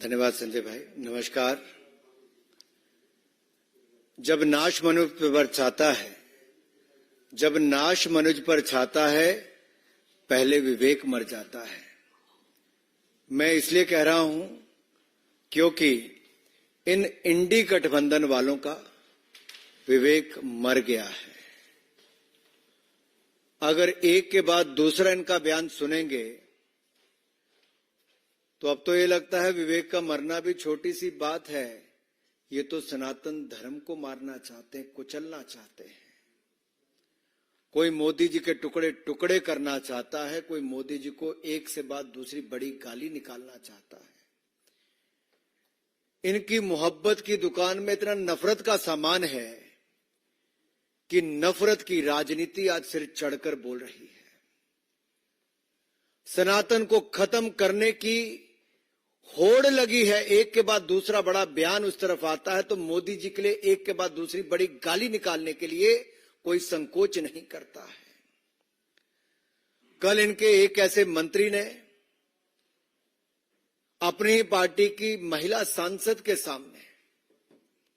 धन्यवाद संजय भाई। नमस्कार। जब नाश मनुष्य पर छाता है, जब नाश मनुष्य पर छाता है, पहले विवेक मर जाता है। मैं इसलिए कह रहा हूं क्योंकि इन इंडी गठबंधन वालों का विवेक मर गया है। अगर एक के बाद दूसरा इनका बयान सुनेंगे तो अब तो ये लगता है विवेक का मरना भी छोटी सी बात है। ये तो सनातन धर्म को मारना चाहते हैं, कुचलना चाहते हैं। कोई मोदी जी के टुकड़े टुकड़े करना चाहता है, कोई मोदी जी को एक से बाद दूसरी बड़ी गाली निकालना चाहता है। इनकी मोहब्बत की दुकान में इतना नफरत का सामान है कि नफरत की राजनीति आज सिर चढ़कर बोल रही है। सनातन को खत्म करने की होड़ लगी है। एक के बाद दूसरा बड़ा बयान उस तरफ आता है तो मोदी जी के लिए एक के बाद दूसरी बड़ी गाली निकालने के लिए कोई संकोच नहीं करता है। कल इनके एक ऐसे मंत्री ने अपनी पार्टी की महिला सांसद के सामने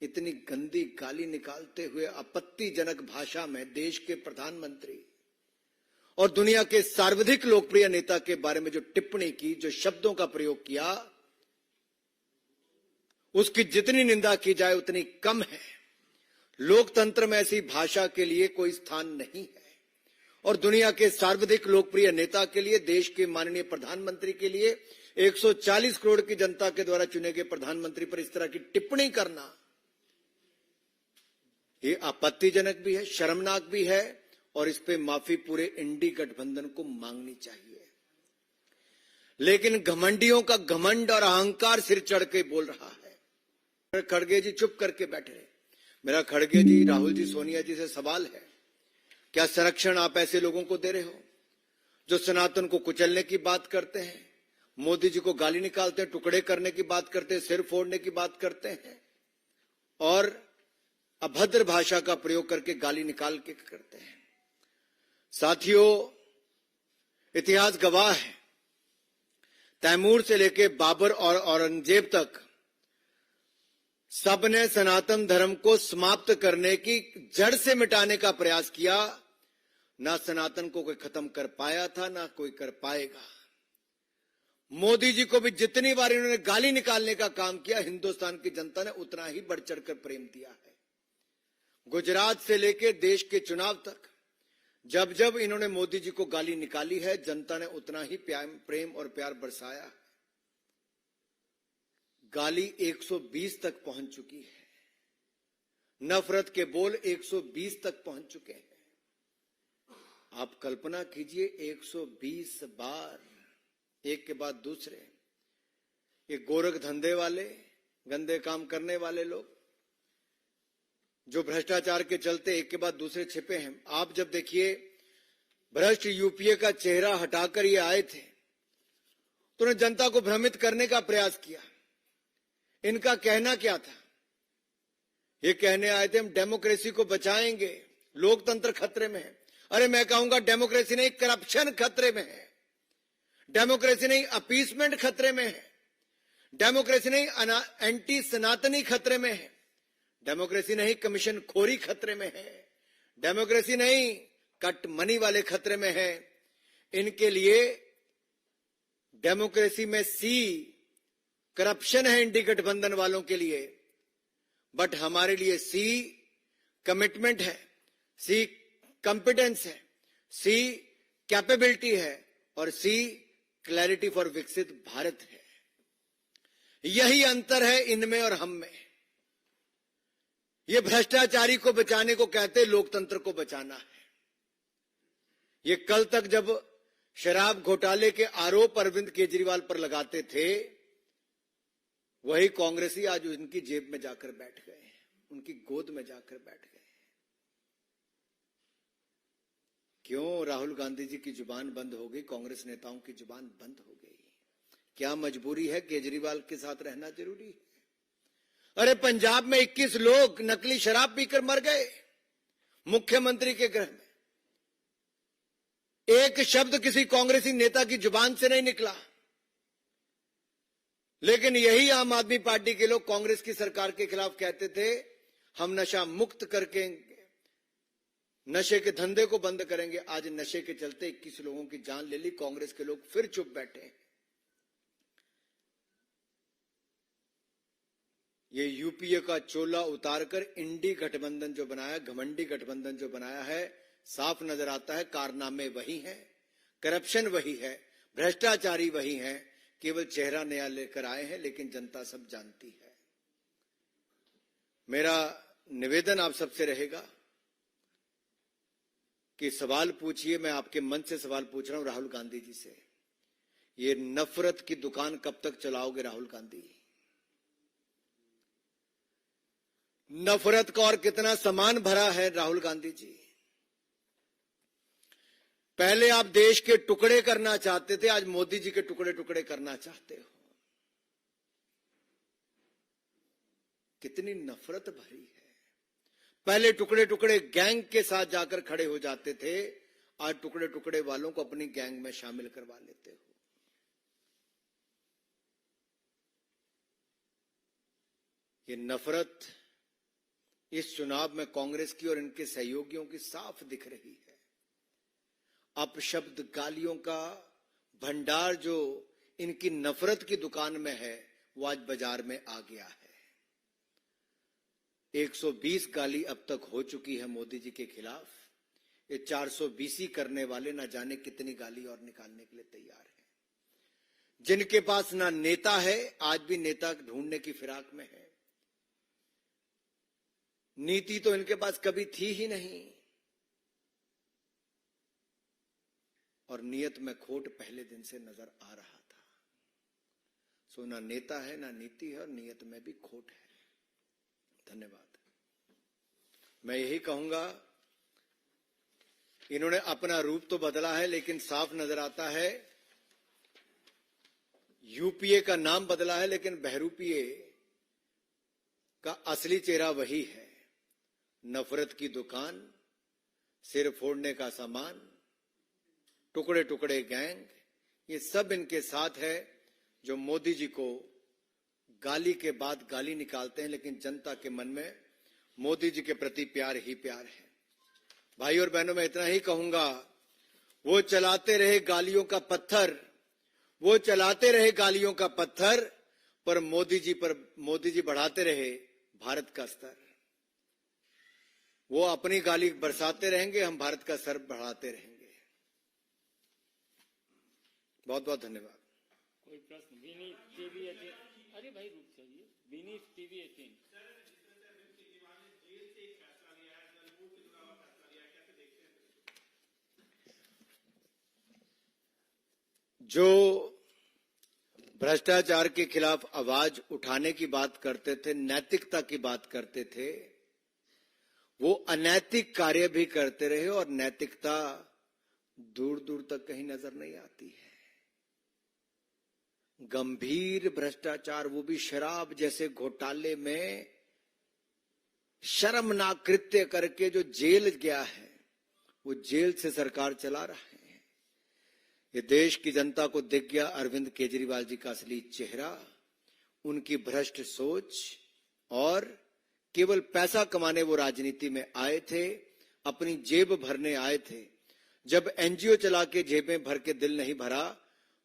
इतनी गंदी गाली निकालते हुए आपत्तिजनक भाषा में देश के प्रधानमंत्री और दुनिया के सर्वाधिक लोकप्रिय नेता के बारे में जो टिप्पणी की, जो शब्दों का प्रयोग किया, उसकी जितनी निंदा की जाए उतनी कम है। लोकतंत्र में ऐसी भाषा के लिए कोई स्थान नहीं है और दुनिया के सर्वाधिक लोकप्रिय नेता के लिए, देश के माननीय प्रधानमंत्री के लिए, 140 करोड़ की जनता के द्वारा चुने गए प्रधानमंत्री पर इस तरह की टिप्पणी करना ये आपत्तिजनक भी है, शर्मनाक भी है और इस पे माफी पूरे इंडी गठबंधन को मांगनी चाहिए। लेकिन घमंडियों का घमंड और अहंकार सिर चढ़ के बोल रहा है। खड़गे जी चुप करके बैठे रहे। मेरा खड़गे जी, राहुल जी, सोनिया जी से सवाल है, क्या संरक्षण आप ऐसे लोगों को दे रहे हो जो सनातन को कुचलने की बात करते हैं, मोदी जी को गाली निकालते हैं, टुकड़े करने की बात करते हैं, सिर फोड़ने की बात करते हैं और अभद्र भाषा का प्रयोग करके गाली निकाल के करते हैं। साथियों, इतिहास गवाह है, तैमूर से लेकर बाबर और औरंगजेब तक सबने सनातन धर्म को समाप्त करने की, जड़ से मिटाने का प्रयास किया। ना सनातन को कोई खत्म कर पाया था, ना कोई कर पाएगा। मोदी जी को भी जितनी बार इन्होंने गाली निकालने का काम किया, हिंदुस्तान की जनता ने उतना ही बढ़ चढ़कर प्रेम दिया है। गुजरात से लेकर देश के चुनाव तक जब जब इन्होंने मोदी जी को गाली निकाली है, जनता ने उतना ही प्रेम और प्यार बरसाया है। गाली 120 तक पहुंच चुकी है, नफरत के बोल 120 तक पहुंच चुके हैं। आप कल्पना कीजिए, 120 बार एक के बाद दूसरे ये गोरख धंधे वाले, गंदे काम करने वाले लोग जो भ्रष्टाचार के चलते एक के बाद दूसरे छिपे हैं। आप जब देखिए, भ्रष्ट यूपीए का चेहरा हटाकर ये आए थे तो उन्होंने जनता को भ्रमित करने का प्रयास किया। इनका कहना क्या था? ये कहने आए थे हम डेमोक्रेसी को बचाएंगे, लोकतंत्र खतरे में है। अरे मैं कहूंगा डेमोक्रेसी नहीं, करप्शन खतरे में है। डेमोक्रेसी नहीं, अपीसमेंट खतरे में है। डेमोक्रेसी नहीं, एंटी सनातनी खतरे में है। डेमोक्रेसी नहीं, कमीशन खोरी खतरे में है। डेमोक्रेसी नहीं, कट मनी वाले खतरे में है। इनके लिए डेमोक्रेसी में सी करप्शन है, इंडी गठबंधन वालों के लिए, बट हमारे लिए सी कमिटमेंट है, सी कॉम्पिटेंस है, सी कैपेबिलिटी है और सी क्लैरिटी फॉर विकसित भारत है। यही अंतर है इनमें और हम में। ये भ्रष्टाचारी को बचाने को कहते, लोकतंत्र को बचाना है। ये कल तक जब शराब घोटाले के आरोप अरविंद केजरीवाल पर लगाते थे, वही कांग्रेसी आज उनकी जेब में जाकर बैठ गए हैं, उनकी गोद में जाकर बैठ गए हैं। क्यों राहुल गांधी जी की जुबान बंद हो गई, कांग्रेस नेताओं की जुबान बंद हो गई? क्या मजबूरी है? केजरीवाल के साथ रहना जरूरी है? अरे पंजाब में 21 लोग नकली शराब पीकर मर गए मुख्यमंत्री के घर में। एक शब्द किसी कांग्रेसी नेता की जुबान से नहीं निकला। लेकिन यही आम आदमी पार्टी के लोग कांग्रेस की सरकार के खिलाफ कहते थे हम नशा मुक्त करके नशे के धंधे को बंद करेंगे। आज नशे के चलते 21 लोगों की जान ले ली, कांग्रेस के लोग फिर चुप बैठे हैं। ये यूपीए का चोला उतारकर इंडी गठबंधन जो बनाया, घमंडी गठबंधन जो बनाया है, साफ नजर आता है कारनामे वही हैं, करप्शन वही है, भ्रष्टाचारी वही हैं, केवल चेहरा नया लेकर आए हैं, लेकिन जनता सब जानती है। मेरा निवेदन आप सबसे रहेगा कि सवाल पूछिए, मैं आपके मन से सवाल पूछ रहा हूं राहुल गांधी जी से, ये नफरत की दुकान कब तक चलाओगे राहुल गांधी? नफरत का और कितना सामान भरा है राहुल गांधी जी? पहले आप देश के टुकड़े करना चाहते थे, आज मोदी जी के टुकड़े टुकड़े करना चाहते हो। कितनी नफरत भरी है। पहले टुकड़े टुकड़े गैंग के साथ जाकर खड़े हो जाते थे, आज टुकड़े टुकड़े वालों को अपनी गैंग में शामिल करवा लेते हो। ये नफरत इस चुनाव में कांग्रेस की और इनके सहयोगियों की साफ दिख रही है। अपशब्द गालियों का भंडार जो इनकी नफरत की दुकान में है, वो आज बाजार में आ गया है। 120 गाली अब तक हो चुकी है मोदी जी के खिलाफ। ये 420 करने वाले ना जाने कितनी गाली और निकालने के लिए तैयार हैं। जिनके पास ना नेता है, आज भी नेता ढूंढने की फिराक में है। नीति तो इनके पास कभी थी ही नहीं, और नियत में खोट पहले दिन से नजर आ रहा था। सो ना नेता है, ना नीति है, और नियत में भी खोट है। धन्यवाद। मैं यही कहूंगा, इन्होंने अपना रूप तो बदला है, लेकिन साफ नजर आता है यूपीए का नाम बदला है, लेकिन बहरूपीए का असली चेहरा वही है। नफरत की दुकान, सिर फोड़ने का सामान, टुकड़े टुकड़े गैंग, ये सब इनके साथ है, जो मोदी जी को गाली के बाद गाली निकालते हैं, लेकिन जनता के मन में मोदी जी के प्रति प्यार ही प्यार है। भाई और बहनों, मैं इतना ही कहूंगा, वो चलाते रहे गालियों का पत्थर, वो चलाते रहे गालियों का पत्थर, पर मोदी जी बढ़ाते रहे भारत का स्तर। वो अपनी गाली बरसाते रहेंगे, हम भारत का स्तर बढ़ाते रहेंगे। बहुत बहुत धन्यवाद। कोई प्रश्न? विनीत टीवी 18। अरे भाई रुक जाइए। विनीत टीवी 18। जो भ्रष्टाचार के खिलाफ आवाज उठाने की बात करते थे, नैतिकता की बात करते थे, वो अनैतिक कार्य भी करते रहे, और नैतिकता दूर दूर तक कहीं नजर नहीं आती है। गंभीर भ्रष्टाचार, वो भी शराब जैसे घोटाले में शर्मनाक कृत्य करके जो जेल गया है, वो जेल से सरकार चला रहा है। ये देश की जनता को दिख गया अरविंद केजरीवाल जी का असली चेहरा, उनकी भ्रष्ट सोच, और केवल पैसा कमाने वो राजनीति में आए थे, अपनी जेब भरने आए थे। जब एनजीओ चला के जेबें भर के दिल नहीं भरा,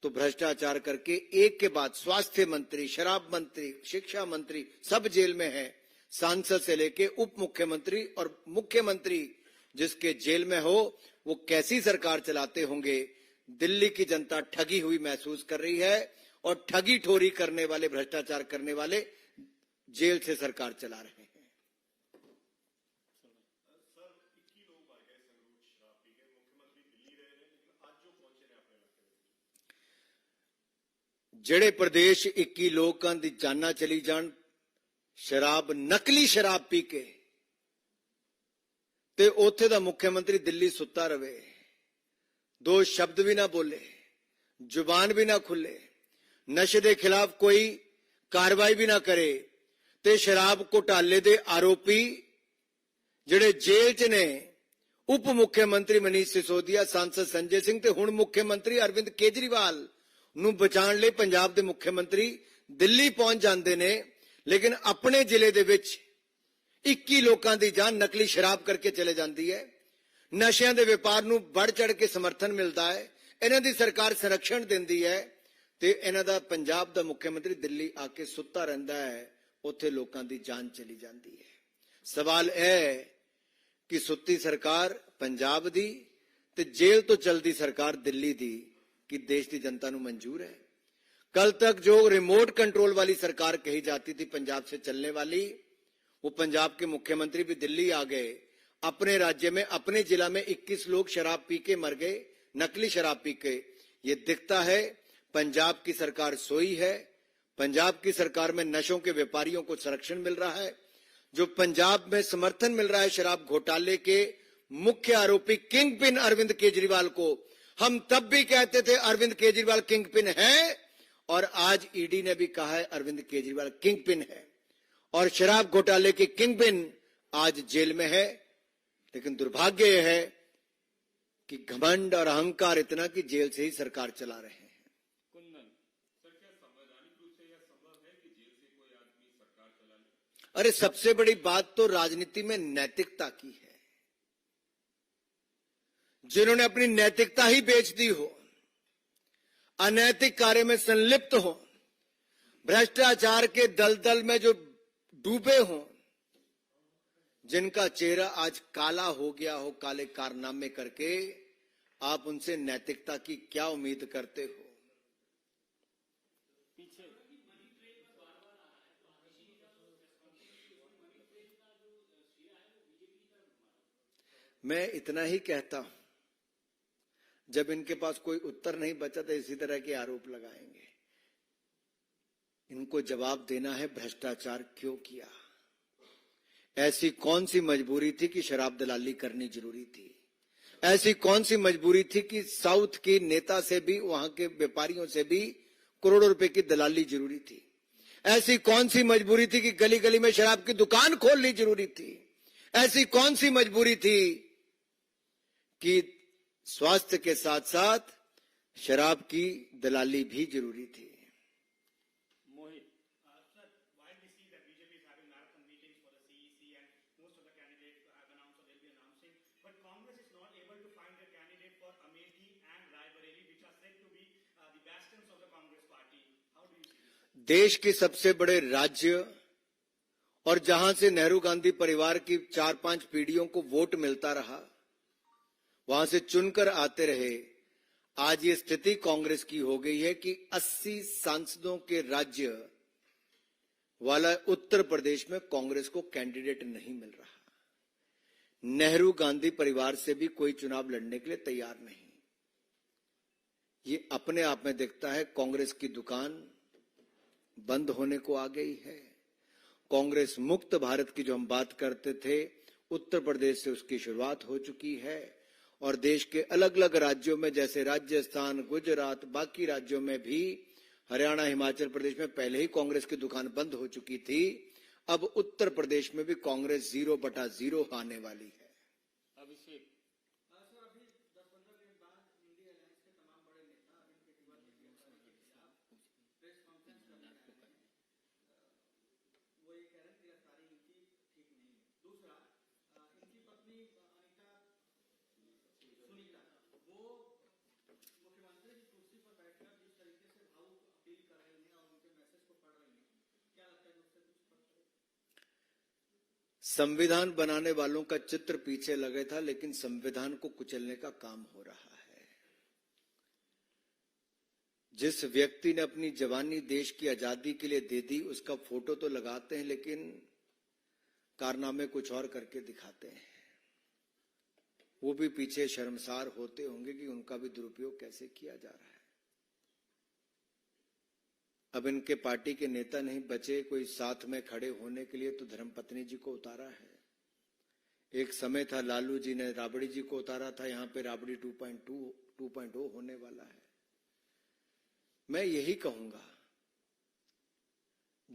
तो भ्रष्टाचार करके एक के बाद स्वास्थ्य मंत्री, शराब मंत्री, शिक्षा मंत्री सब जेल में है। सांसद से लेके उप मुख्यमंत्री और मुख्यमंत्री जिसके जेल में हो, वो कैसी सरकार चलाते होंगे। दिल्ली की जनता ठगी हुई महसूस कर रही है, और ठगी ठोरी करने वाले, भ्रष्टाचार करने वाले जेल से सरकार चला रहे हैं। ਜਿਹੜੇ ਪ੍ਰਦੇਸ਼ 21 ਲੋਕਾਂ ਦੀ ਜਾਨਾਂ ਚਲੀ ਜਾਣ ਸ਼ਰਾਬ, ਨਕਲੀ ਸ਼ਰਾਬ ਪੀ ਕੇ, ਤੇ ਉੱਥੇ ਦਾ ਮੁੱਖ ਮੰਤਰੀ ਦਿੱਲੀ ਸੁੱਤਾ ਰਵੇ, ਦੋ ਸ਼ਬਦ ਵੀ ਨਾ ਬੋਲੇ, ਜ਼ੁਬਾਨ ਵੀ ਨਾ ਖੁੱਲੇ, ਨਸ਼ੇ ਦੇ ਖਿਲਾਫ ਕੋਈ ਕਾਰਵਾਈ ਵੀ ਨਾ ਕਰੇ, ਤੇ ਸ਼ਰਾਬ ਘੁਟਾਲੇ ਦੇ ਆਰੋਪੀ ਜਿਹੜੇ ਜੇਲ੍ਹ 'ਚ ਨੇ, ਉਪ ਮੁੱਖ ਮੰਤਰੀ ਮਨੀਸ਼ ਸਿਸੋਦੀਆ, सांसद संजय सिंह, ਤੇ ਹੁਣ ਮੁੱਖ ਮੰਤਰੀ ਅਰਵਿੰਦ ਕੇਜਰੀਵਾਲ ਨੂੰ ਬਚਾਉਣ ਲਈ ਪੰਜਾਬ ਦੇ ਮੁੱਖ ਮੰਤਰੀ ਦਿੱਲੀ ਪਹੁੰਚ ਜਾਂਦੇ ਨੇ ਲੇਕਿਨ ਆਪਣੇ ਜ਼ਿਲ੍ਹੇ ਦੇ ਵਿੱਚ 21 ਲੋਕਾਂ ਦੀ ਜਾਨ ਨਕਲੀ ਸ਼ਰਾਬ ਕਰਕੇ ਚਲੇ ਜਾਂਦੀ ਹੈ। ਨਸ਼ਿਆਂ ਦੇ ਵਪਾਰ ਨੂੰ ਵੱਧ ਚੜ ਕੇ ਸਮਰਥਨ ਮਿਲਦਾ ਹੈ। ਇਹਨਾਂ ਦੀ ਸਰਕਾਰ ਸੰਰਕਸ਼ਣ ਦਿੰਦੀ ਹੈ ਤੇ ਇਹਨਾਂ ਦਾ ਪੰਜਾਬ ਦਾ ਮੁੱਖ ਮੰਤਰੀ ਦਿੱਲੀ ਆ ਕੇ ਸੁੱਤਾ ਰਹਿੰਦਾ ਹੈ, ਉੱਥੇ ਲੋਕਾਂ ਦੀ ਜਾਨ ਚਲੀ ਜਾਂਦੀ ਹੈ। ਸਵਾਲ ਇਹ ਹੈ ਕਿ ਸੁੱਤੀ ਸਰਕਾਰ ਪੰਜਾਬ ਦੀ ਤੇ ਜੇਲ੍ਹ ਤੋਂ ਚਲਦੀ ਸਰਕਾਰ ਦਿੱਲੀ ਦੀ कि देश की जनता को मंजूर है। कल तक जो रिमोट कंट्रोल वाली सरकार कही जाती थी पंजाब से चलने वाली, वो पंजाब के मुख्यमंत्री भी दिल्ली आ गए। अपने राज्य में अपने जिला में 21 लोग शराब पी के मर गए, नकली शराब पी के। ये दिखता है पंजाब की सरकार सोई है। पंजाब की सरकार में नशों के व्यापारियों को संरक्षण मिल रहा है। जो पंजाब में समर्थन मिल रहा है शराब घोटाले के मुख्य आरोपी किंग पिन अरविंद केजरीवाल को, हम तब भी कहते थे अरविंद केजरीवाल किंग पिन है और आज ईडी ने भी कहा है अरविंद केजरीवाल किंग पिन है और शराब घोटाले के किंग पिन आज जेल में है। लेकिन दुर्भाग्य यह है कि घमंड और अहंकार इतना कि जेल से ही सरकार चला रहे हैं। कुंदन सर, क्या संवैधानिक रूप से यह संभव है कि जेल से कोई आदमी सरकार चला ले? अरे सबसे बड़ी बात तो राजनीति में नैतिकता की है। जिन्होंने अपनी नैतिकता ही बेच दी हो, अनैतिक कार्य में संलिप्त हो, भ्रष्टाचार के दलदल में जो डूबे हो, जिनका चेहरा आज काला हो गया हो काले कारनामे करके, आप उनसे नैतिकता की क्या उम्मीद करते हो? पीछे मैं इतना ही कहता हूं, जब इनके पास कोई उत्तर नहीं बचा तो इसी तरह के आरोप लगाएंगे। इनको जवाब देना है भ्रष्टाचार क्यों किया, ऐसी कौन सी मजबूरी थी कि शराब दलाली करनी जरूरी थी, ऐसी कौन सी मजबूरी थी कि साउथ के नेता से भी वहां के व्यापारियों से भी करोड़ों रुपए की दलाली जरूरी थी, ऐसी कौन सी मजबूरी थी कि गली गली में शराब की दुकान खोलनी जरूरी थी, ऐसी कौन सी मजबूरी थी कि स्वास्थ्य के साथ साथ शराब की दलाली भी जरूरी थी। मोहित Sir, while we see that BJP is having marathon meetings for the CEC and most of the candidates have announced or they'll be announcing, but Congress is not able to find a candidate for Amethi and Raebareli, which are said to be the bastions of the Congress party. How do you see this? देश के सबसे बड़े राज्य और जहां से नेहरू गांधी परिवार की 4-5 पीढ़ियों को वोट मिलता रहा, वहां से चुनकर आते रहे, आज ये स्थिति कांग्रेस की हो गई है कि 80 सांसदों के राज्य वाला उत्तर प्रदेश में कांग्रेस को कैंडिडेट नहीं मिल रहा। नेहरू गांधी परिवार से भी कोई चुनाव लड़ने के लिए तैयार नहीं। ये अपने आप में दिखता है कांग्रेस की दुकान बंद होने को आ गई है। कांग्रेस मुक्त भारत की जो हम बात करते थे, उत्तर प्रदेश से उसकी शुरुआत हो चुकी है और देश के अलग अलग राज्यों में जैसे राजस्थान, गुजरात, बाकी राज्यों में भी, हरियाणा, हिमाचल प्रदेश में पहले ही कांग्रेस की दुकान बंद हो चुकी थी। अब उत्तर प्रदेश में भी कांग्रेस 0/0 आने वाली है। अभिषेक सर, अभी 10-15 दिन बाद इंडिया अलायंस के तमाम बड़े नेता अरविंद केजरीवाल के खिलाफ प्रेस कॉन्फ्रेंस करने आए हैं। वो ये कह रहे हैं गिरफ्तारी इनकी ठीक नहीं है। दूसरा, इनकी पत्नी अनीता सुनीता, वो मुख्यमंत्री की कुर्सी पर बैठकर जिस तरीके से भावुक अपील कर रही हैं और उनके मैसेज को पढ़ रही हैं, क्या लगता है उससे कुछ फर्क पड़ेगा? संविधान बनाने वालों का चित्र पीछे लगे था, लेकिन संविधान को कुचलने का काम हो रहा है। जिस व्यक्ति ने अपनी जवानी देश की आजादी के लिए दे दी, उसका फोटो तो लगाते हैं लेकिन कारनामे कुछ और करके दिखाते हैं। वो भी पीछे शर्मसार होते होंगे कि उनका भी दुरुपयोग कैसे किया जा रहा है। अब इनके पार्टी के नेता नहीं बचे कोई साथ में खड़े होने के लिए, तो धर्मपत्नी जी को उतारा है। एक समय था लालू जी ने राबड़ी जी को उतारा था, यहां पे राबड़ी 2.0 होने वाला है। मैं यही कहूंगा,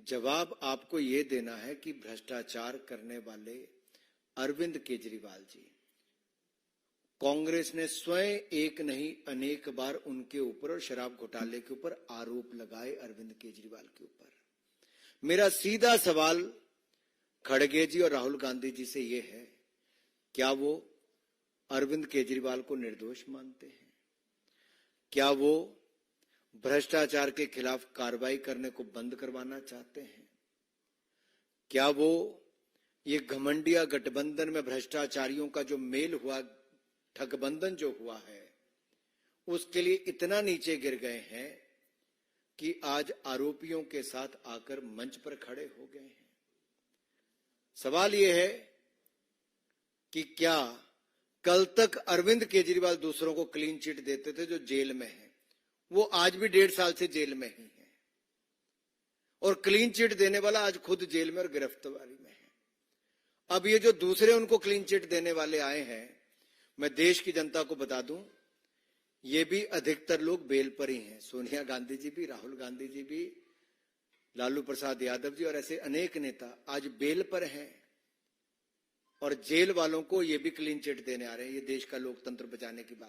जवाब आपको यह देना है कि भ्रष्टाचार करने वाले अरविंद केजरीवाल जी कांग्रेस ने स्वयं एक नहीं अनेक बार उनके ऊपर और शराब घोटाले के ऊपर आरोप लगाए अरविंद केजरीवाल के ऊपर। मेरा सीधा सवाल खड़गे जी और राहुल गांधी जी से यह है, क्या वो अरविंद केजरीवाल को निर्दोष मानते हैं? क्या वो भ्रष्टाचार के खिलाफ कार्रवाई करने को बंद करवाना चाहते हैं? क्या वो ये घमंडिया गठबंधन में भ्रष्टाचारियों का जो मेल हुआ, ठगबंधन जो हुआ है, उसके लिए इतना नीचे गिर गए हैं कि आज आरोपियों के साथ आकर मंच पर खड़े हो गए हैं? सवाल यह है कि क्या कल तक अरविंद केजरीवाल दूसरों को क्लीन चिट देते थे जो जेल में हैं, वो आज भी 1.5 साल से जेल में ही है, और क्लीन चिट देने वाला आज खुद जेल में और गिरफ्तारी में है। अब ये जो दूसरे उनको क्लीन चिट देने वाले आए हैं, मैं देश की जनता को बता दूं, ये भी अधिकतर लोग बेल पर ही हैं। सोनिया गांधी जी भी, राहुल गांधी जी भी, लालू प्रसाद यादव जी और ऐसे अनेक नेता आज बेल पर हैं, और जेल वालों को ये भी क्लीन चिट देने आ रहे हैं। ये देश का लोकतंत्र बचाने की बात